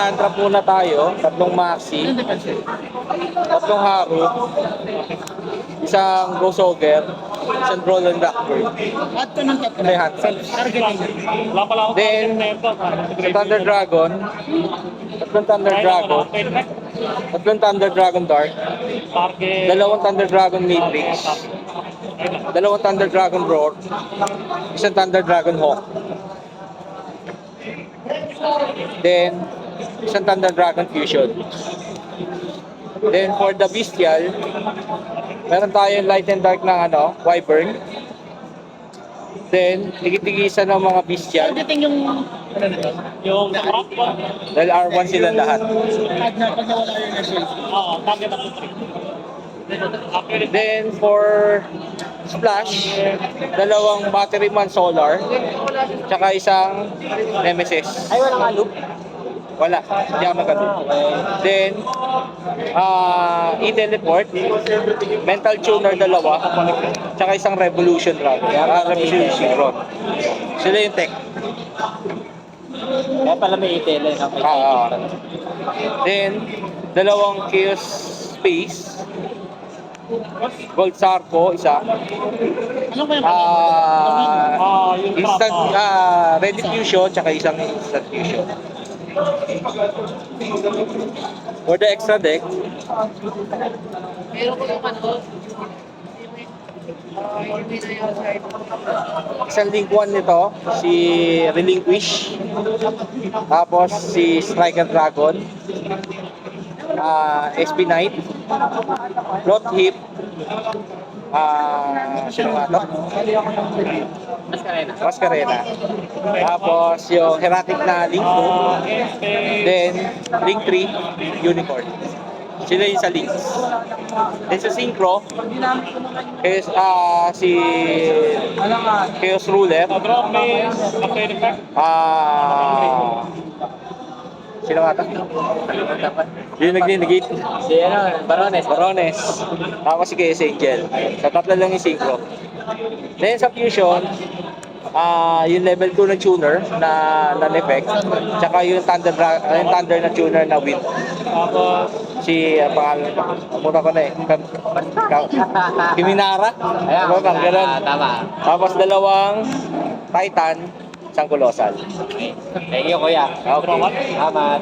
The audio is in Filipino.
Santrap muna tayo, tatlong Maxi, tatlong Haru, isang Gosogger, isang Roland Blackbird. At ko ng tatlo. May Hansen. Targeting. Wala pala ako Then, sa Thunder Dragon, tatlong Thunder Dragon, tatlong Thunder Dragon Dark, Target. dalawang Thunder Dragon Matrix, dalawang Thunder Dragon Roar, isang Thunder Dragon Hawk. Then, isang Thunder Dragon Fusion. Then, for the Bestial, meron tayong Light and Dark ng Wyvern. Then, tigit-tigisan ng mga Bestial. Targeting yung Yung rock po. Dahil R1 sila lahat. pag nawala yun na shield. Oo, target ako 3. Then, for Splash, dalawang Battery Man Solar, tsaka isang Nemesis. Ay, walang alok. Wala, hindi ako nagano. Then, E-Teleport, Mental Tuner dalawa, tsaka isang Revolution Rod. Revolution Rod. Sila yung tech. Kaya pala may itel eh. Then, dalawang Chaos Space, Gold Sarco, isa. Ano ba yung Yung Instant, trap. Ready Fusion, tsaka isang Instant Fusion. For the extra deck, Meron ko yung isang Link 1 nito, si Relinquish. Tapos si Striker Dragon. SP Knight. Plot Hip. Sino nga to? Mascarena. Tapos yung Heratic na Link 2. Then Link 3, Unicorn. Sila yung sa links. Then sa Synchro, is, si Chaos Ruler. Drop me. After effect. Sino nga to? Yung nag-negate. Si Barones. Barones. Tapos si Chaos Angel. Sa tatlo lang yung Synchro. Then sa Fusion, yung level 2 na tuner na non-effect, tsaka yung thunder na tuner na wind. Tapos, Si pangalan ko. Muna ko na eh. Kiminara. Ano bang ganun? Tama. Tapos dalawang Titan, isang Colossal. Thank you, kuya. Okay. Salamat.